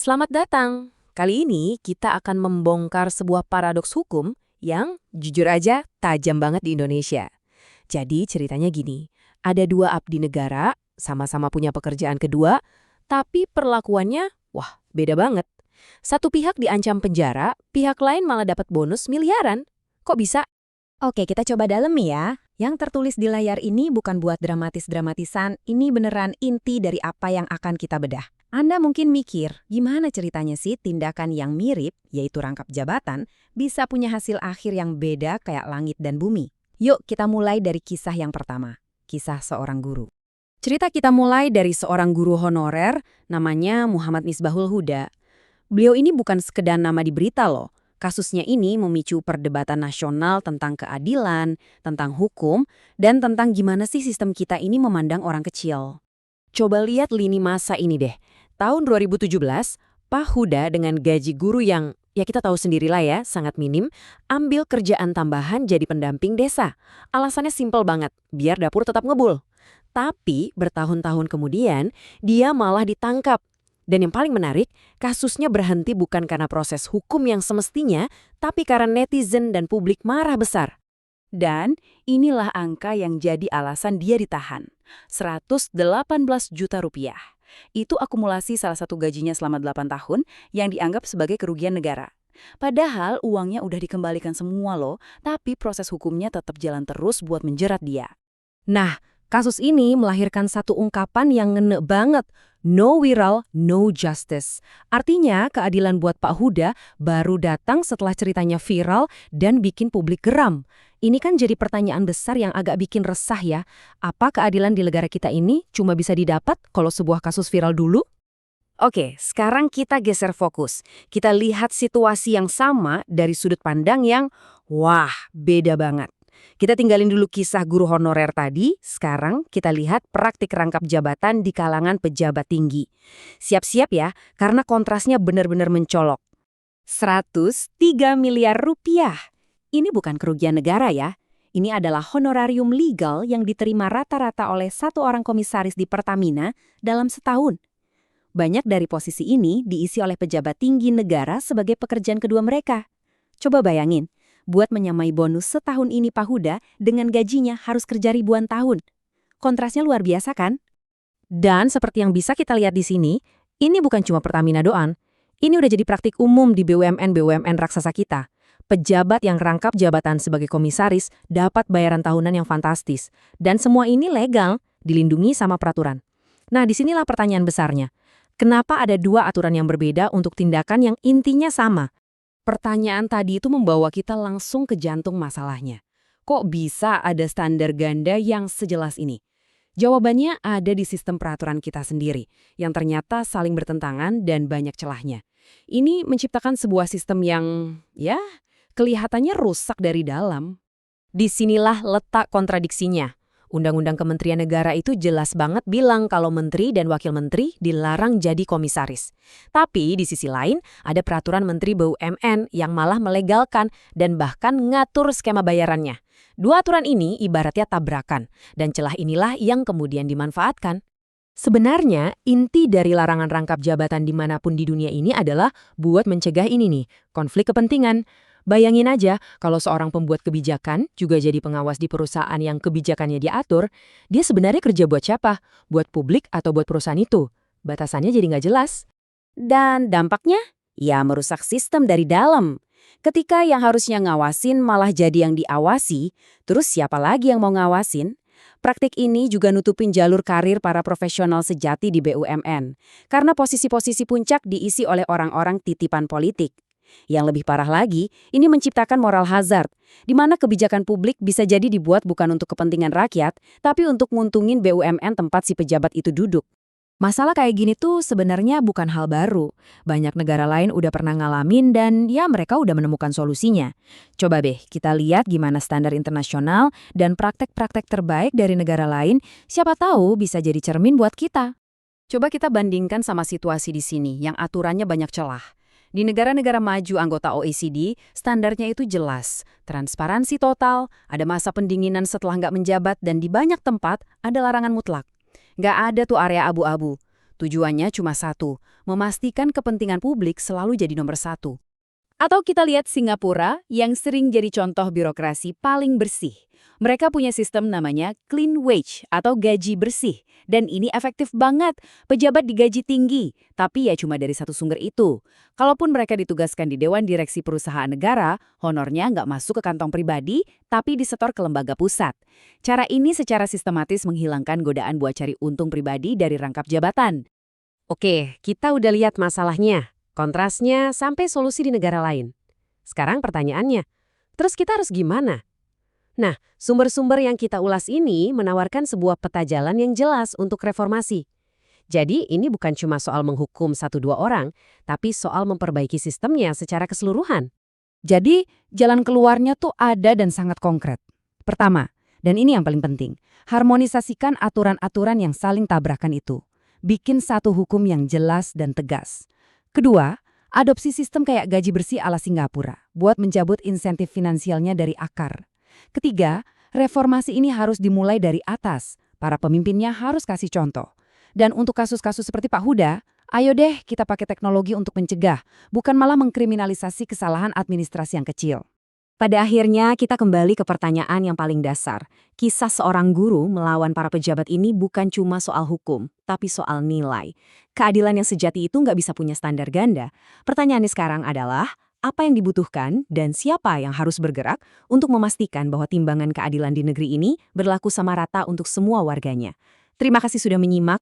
Selamat datang. Kali ini kita akan membongkar sebuah paradoks hukum yang jujur aja tajam banget di Indonesia. Jadi ceritanya gini, ada dua abdi negara, sama-sama punya pekerjaan kedua, tapi perlakuannya, wah beda banget. Satu pihak diancam penjara, pihak lain malah dapat bonus miliaran. Kok bisa? Oke, kita coba dalemi ya. Yang tertulis di layar ini bukan buat dramatis-dramatisan, ini beneran inti dari apa yang akan kita bedah. Anda mungkin mikir, gimana ceritanya sih tindakan yang mirip, yaitu rangkap jabatan, bisa punya hasil akhir yang beda kayak langit dan bumi? Yuk kita mulai dari kisah yang pertama, kisah seorang guru. Cerita kita mulai dari seorang guru honorer, namanya Muhammad Misbahul Huda. Beliau ini bukan sekedar nama di berita loh. Kasusnya ini memicu perdebatan nasional tentang keadilan, tentang hukum, dan tentang gimana sih sistem kita ini memandang orang kecil. Coba lihat lini masa ini deh. Tahun 2017, Pak Huda dengan gaji guru yang, ya kita tahu sendirilah ya, sangat minim, ambil kerjaan tambahan jadi pendamping desa. Alasannya simpel banget, biar dapur tetap ngebul. Tapi bertahun-tahun kemudian, dia malah ditangkap. Dan yang paling menarik, kasusnya berhenti bukan karena proses hukum yang semestinya, tapi karena netizen dan publik marah besar. Dan inilah angka yang jadi alasan dia ditahan. 118 juta rupiah. Itu akumulasi salah satu gajinya selama 8 tahun yang dianggap sebagai kerugian negara. Padahal uangnya udah dikembalikan semua loh, tapi proses hukumnya tetap jalan terus buat menjerat dia. Nah, kasus ini melahirkan satu ungkapan yang ngena banget. No viral, no justice. Artinya keadilan buat Pak Huda baru datang setelah ceritanya viral dan bikin publik geram. Ini kan jadi pertanyaan besar yang agak bikin resah ya. Apa keadilan di negara kita ini cuma bisa didapat kalau sebuah kasus viral dulu? Oke, sekarang kita geser fokus. Kita lihat situasi yang sama dari sudut pandang yang, wah, beda banget. Kita tinggalin dulu kisah guru honorer tadi, sekarang kita lihat praktik rangkap jabatan di kalangan pejabat tinggi. Siap-siap ya, karena kontrasnya benar-benar mencolok. 103 miliar rupiah. Ini bukan kerugian negara ya. Ini adalah honorarium legal yang diterima rata-rata oleh satu orang komisaris di Pertamina dalam setahun. Banyak dari posisi ini diisi oleh pejabat tinggi negara sebagai pekerjaan kedua mereka. Coba bayangin. Buat menyamai bonus setahun ini Pak Huda dengan gajinya harus kerja ribuan tahun. Kontrasnya luar biasa kan? Dan seperti yang bisa kita lihat di sini, ini bukan cuma Pertamina doang. Ini udah jadi praktik umum di BUMN-BUMN raksasa kita. Pejabat yang rangkap jabatan sebagai komisaris dapat bayaran tahunan yang fantastis. Dan semua ini legal, dilindungi sama peraturan. Nah, disinilah pertanyaan besarnya. Kenapa ada dua aturan yang berbeda untuk tindakan yang intinya sama? Pertanyaan tadi itu membawa kita langsung ke jantung masalahnya. Kok bisa ada standar ganda yang sejelas ini? Jawabannya ada di sistem peraturan kita sendiri, yang ternyata saling bertentangan dan banyak celahnya. Ini menciptakan sebuah sistem yang, ya, kelihatannya rusak dari dalam. Disinilah letak kontradiksinya. Undang-undang Kementerian Negara itu jelas banget bilang kalau menteri dan wakil menteri dilarang jadi komisaris. Tapi di sisi lain, ada peraturan Menteri BUMN yang malah melegalkan dan bahkan ngatur skema bayarannya. Dua aturan ini ibaratnya tabrakan, dan celah inilah yang kemudian dimanfaatkan. Sebenarnya, inti dari larangan rangkap jabatan dimanapun di dunia ini adalah buat mencegah ini nih, konflik kepentingan. Bayangin aja kalau seorang pembuat kebijakan juga jadi pengawas di perusahaan yang kebijakannya diatur, dia sebenarnya kerja buat siapa? Buat publik atau buat perusahaan itu? Batasannya jadi nggak jelas. Dan dampaknya? Ya merusak sistem dari dalam. Ketika yang harusnya ngawasin malah jadi yang diawasi, terus siapa lagi yang mau ngawasin? Praktik ini juga nutupin jalur karir para profesional sejati di BUMN, karena posisi-posisi puncak diisi oleh orang-orang titipan politik. Yang lebih parah lagi, ini menciptakan moral hazard, di mana kebijakan publik bisa jadi dibuat bukan untuk kepentingan rakyat, tapi untuk nguntungin BUMN tempat si pejabat itu duduk. Masalah kayak gini tuh sebenarnya bukan hal baru. Banyak negara lain udah pernah ngalamin dan ya mereka udah menemukan solusinya. Coba deh kita lihat gimana standar internasional dan praktek-praktek terbaik dari negara lain, siapa tahu bisa jadi cermin buat kita. Coba kita bandingkan sama situasi di sini yang aturannya banyak celah. Di negara-negara maju anggota OECD, standarnya itu jelas. Transparansi total, ada masa pendinginan setelah nggak menjabat, dan di banyak tempat ada larangan mutlak. Nggak ada tuh area abu-abu. Tujuannya cuma satu, memastikan kepentingan publik selalu jadi nomor satu. Atau kita lihat Singapura yang sering jadi contoh birokrasi paling bersih. Mereka punya sistem namanya clean wage atau gaji bersih. Dan ini efektif banget. Pejabat digaji tinggi, tapi ya cuma dari satu sumber itu. Kalaupun mereka ditugaskan di Dewan Direksi Perusahaan Negara, honornya nggak masuk ke kantong pribadi, tapi disetor ke lembaga pusat. Cara ini secara sistematis menghilangkan godaan buat cari untung pribadi dari rangkap jabatan. Oke, kita udah lihat masalahnya, kontrasnya, sampai solusi di negara lain. Sekarang pertanyaannya, terus kita harus gimana? Nah, sumber-sumber yang kita ulas ini menawarkan sebuah peta jalan yang jelas untuk reformasi. Jadi, ini bukan cuma soal menghukum 1-2 orang, tapi soal memperbaiki sistemnya secara keseluruhan. Jadi, jalan keluarnya tuh ada dan sangat konkret. Pertama, dan ini yang paling penting, harmonisasikan aturan-aturan yang saling tabrakan itu. Bikin satu hukum yang jelas dan tegas. Kedua, adopsi sistem kayak gaji bersih ala Singapura, buat mencabut insentif finansialnya dari akar. Ketiga, reformasi ini harus dimulai dari atas. Para pemimpinnya harus kasih contoh. Dan untuk kasus-kasus seperti Pak Huda, ayo deh kita pakai teknologi untuk mencegah, bukan malah mengkriminalisasi kesalahan administrasi yang kecil. Pada akhirnya, kita kembali ke pertanyaan yang paling dasar. Kisah seorang guru melawan para pejabat ini bukan cuma soal hukum, tapi soal nilai. Keadilan yang sejati itu nggak bisa punya standar ganda. Pertanyaannya sekarang adalah, apa yang dibutuhkan dan siapa yang harus bergerak untuk memastikan bahwa timbangan keadilan di negeri ini berlaku sama rata untuk semua warganya. Terima kasih sudah menyimak.